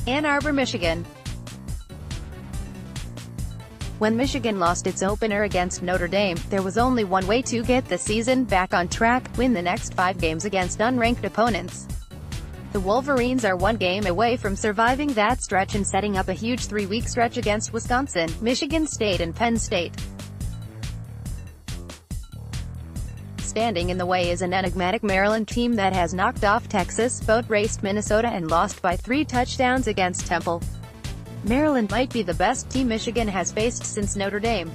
Ann Arbor, Michigan. When Michigan lost its opener against Notre Dame, there was only one way to get the season back on track: win the next 5 games against unranked opponents. The Wolverines are 1 game away from surviving that stretch and setting up a huge 3-week stretch against Wisconsin, Michigan State and Penn State. Standing in the way is an enigmatic Maryland team that has knocked off Texas, boat-raced Minnesota and lost by 3 touchdowns against Temple. Maryland might be the best team Michigan has faced since Notre Dame.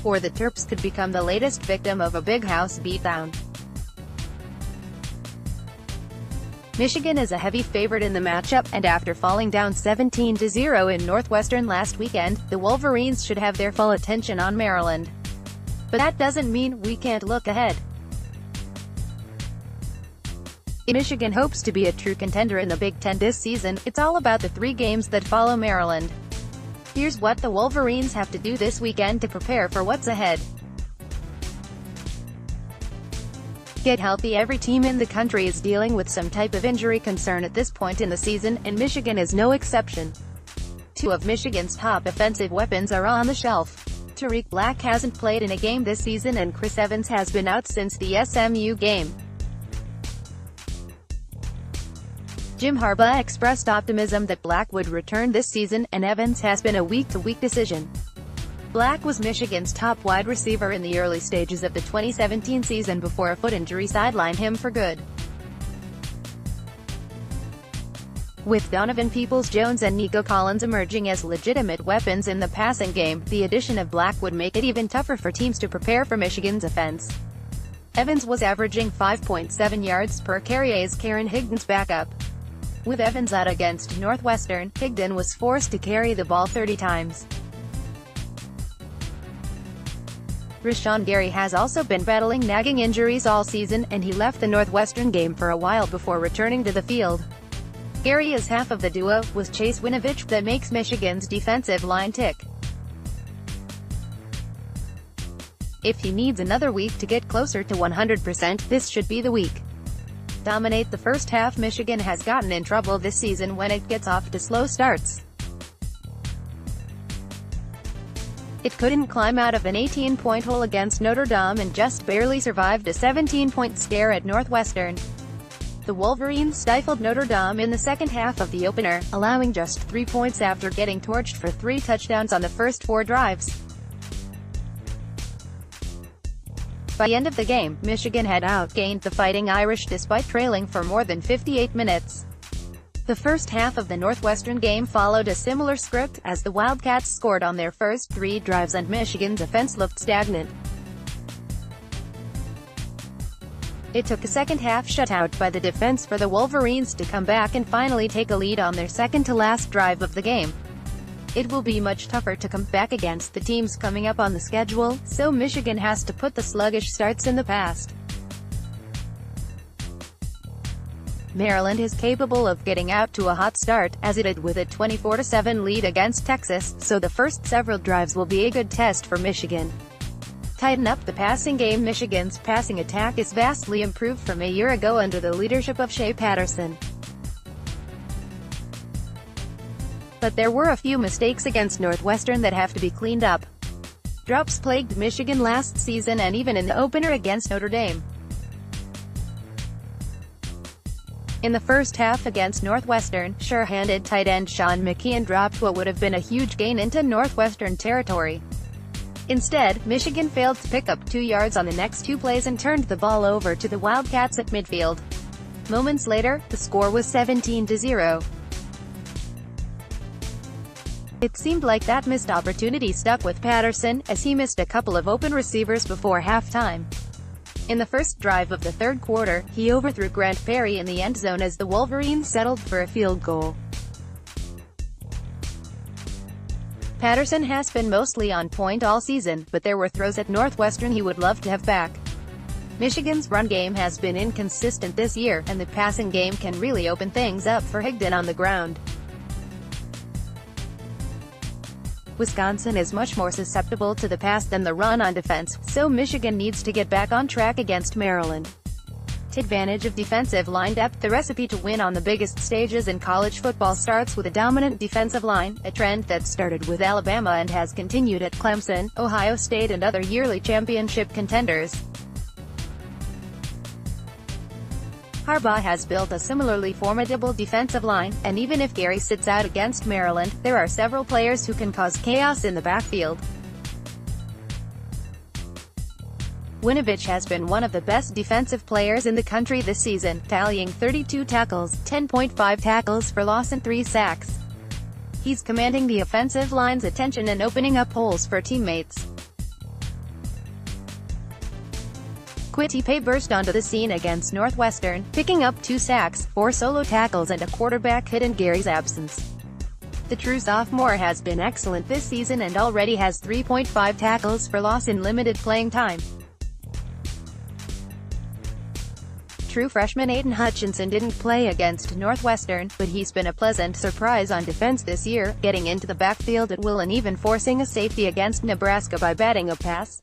Or the Terps could become the latest victim of a big house beatdown. Michigan is a heavy favorite in the matchup, and after falling down 17-0 in Northwestern last weekend, the Wolverines should have their full attention on Maryland. But that doesn't mean we can't look ahead. If Michigan hopes to be a true contender in the Big Ten this season, it's all about the 3 games that follow Maryland. Here's what the Wolverines have to do this weekend to prepare for what's ahead. Get healthy. Every team in the country is dealing with some type of injury concern at this point in the season, and Michigan is no exception. 2 of Michigan's top offensive weapons are on the shelf. Tarik Black hasn't played in a game this season, and Chris Evans has been out since the SMU game. Jim Harbaugh expressed optimism that Black would return this season, and Evans has been a week-to-week decision. Black was Michigan's top wide receiver in the early stages of the 2017 season before a foot injury sidelined him for good. With Donovan Peoples-Jones and Nico Collins emerging as legitimate weapons in the passing game, the addition of Black would make it even tougher for teams to prepare for Michigan's offense. Evans was averaging 5.7 yards per carry as Karen Higdon's backup. With Evans out against Northwestern, Higdon was forced to carry the ball 30 times. Rashawn Gary has also been battling nagging injuries all season, and he left the Northwestern game for a while before returning to the field. Gary is half of the duo with Chase Winovich that makes Michigan's defensive line tick. If he needs another week to get closer to 100%, this should be the week. Dominate the first half. Michigan has gotten in trouble this season when it gets off to slow starts. It couldn't climb out of an 18-point hole against Notre Dame and just barely survived a 17-point scare at Northwestern. The Wolverines stifled Notre Dame in the second half of the opener, allowing just 3 points after getting torched for 3 touchdowns on the first 4 drives. By the end of the game, Michigan had outgained the Fighting Irish despite trailing for more than 58 minutes. The first half of the Northwestern game followed a similar script, as the Wildcats scored on their first 3 drives and Michigan's offense looked stagnant. It took a second-half shutout by the defense for the Wolverines to come back and finally take a lead on their second-to-last drive of the game. It will be much tougher to come back against the teams coming up on the schedule, so Michigan has to put the sluggish starts in the past. Maryland is capable of getting out to a hot start, as it did with a 24-7 lead against Texas, so the first several drives will be a good test for Michigan. Tighten up the passing game. Michigan's passing attack is vastly improved from a year ago under the leadership of Shea Patterson. But there were a few mistakes against Northwestern that have to be cleaned up. Drops plagued Michigan last season and even in the opener against Notre Dame. In the first half against Northwestern, sure-handed tight end Sean McKeon dropped what would have been a huge gain into Northwestern territory. Instead, Michigan failed to pick up 2 yards on the next 2 plays and turned the ball over to the Wildcats at midfield. Moments later, the score was 17-0. It seemed like that missed opportunity stuck with Patterson, as he missed a couple of open receivers before halftime. In the first drive of the third quarter, he overthrew Grant Perry in the end zone as the Wolverines settled for a field goal. Patterson has been mostly on point all season, but there were throws at Northwestern he would love to have back. Michigan's run game has been inconsistent this year, and the passing game can really open things up for Higdon on the ground. Wisconsin is much more susceptible to the pass than the run on defense, so Michigan needs to get back on track against Maryland. Take advantage of defensive line depth. The recipe to win on the biggest stages in college football starts with a dominant defensive line, a trend that started with Alabama and has continued at Clemson, Ohio State and other yearly championship contenders. Harbaugh has built a similarly formidable defensive line, and even if Gary sits out against Maryland, there are several players who can cause chaos in the backfield. Winovich has been one of the best defensive players in the country this season, tallying 32 tackles, 10.5 tackles for loss and 3 sacks. He's commanding the offensive line's attention and opening up holes for teammates. Kwity Paye burst onto the scene against Northwestern, picking up 2 sacks, 4 solo tackles and a quarterback hit in Gary's absence. The true sophomore has been excellent this season and already has 3.5 tackles for loss in limited playing time. True freshman Aiden Hutchinson didn't play against Northwestern, but he's been a pleasant surprise on defense this year, getting into the backfield at will and even forcing a safety against Nebraska by batting a pass.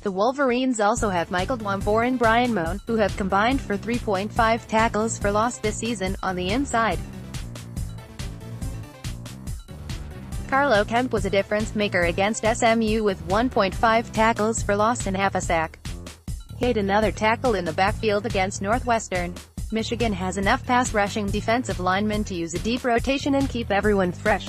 The Wolverines also have Michael Dwumfour and Brian Moan, who have combined for 3.5 tackles for loss this season, on the inside. Carlo Kemp was a difference-maker against SMU with 1.5 tackles for loss and half a sack. He had another tackle in the backfield against Northwestern. Michigan has enough pass-rushing defensive linemen to use a deep rotation and keep everyone fresh.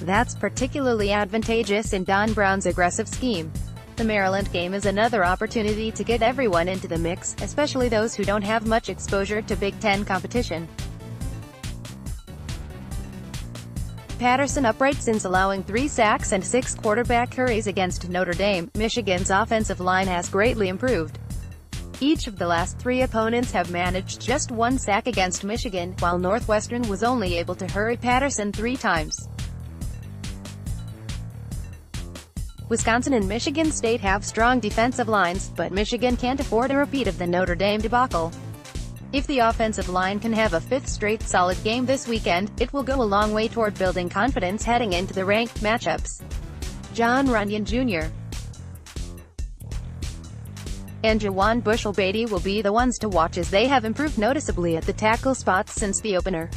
That's particularly advantageous in Don Brown's aggressive scheme. The Maryland game is another opportunity to get everyone into the mix, especially those who don't have much exposure to Big Ten competition. Patterson upright since allowing 3 sacks and 6 quarterback hurries against Notre Dame. Michigan's offensive line has greatly improved. Each of the last 3 opponents have managed just 1 sack against Michigan, while Northwestern was only able to hurry Patterson 3 times. Wisconsin and Michigan State have strong defensive lines, but Michigan can't afford a repeat of the Notre Dame debacle. If the offensive line can have a 5th straight solid game this weekend, it will go a long way toward building confidence heading into the ranked matchups. John Runyon Jr. and Jawan Bushell-Beatty will be the ones to watch as they have improved noticeably at the tackle spots since the opener.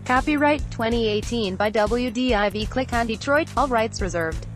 Copyright 2018 by WDIV. Click on Detroit, all rights reserved.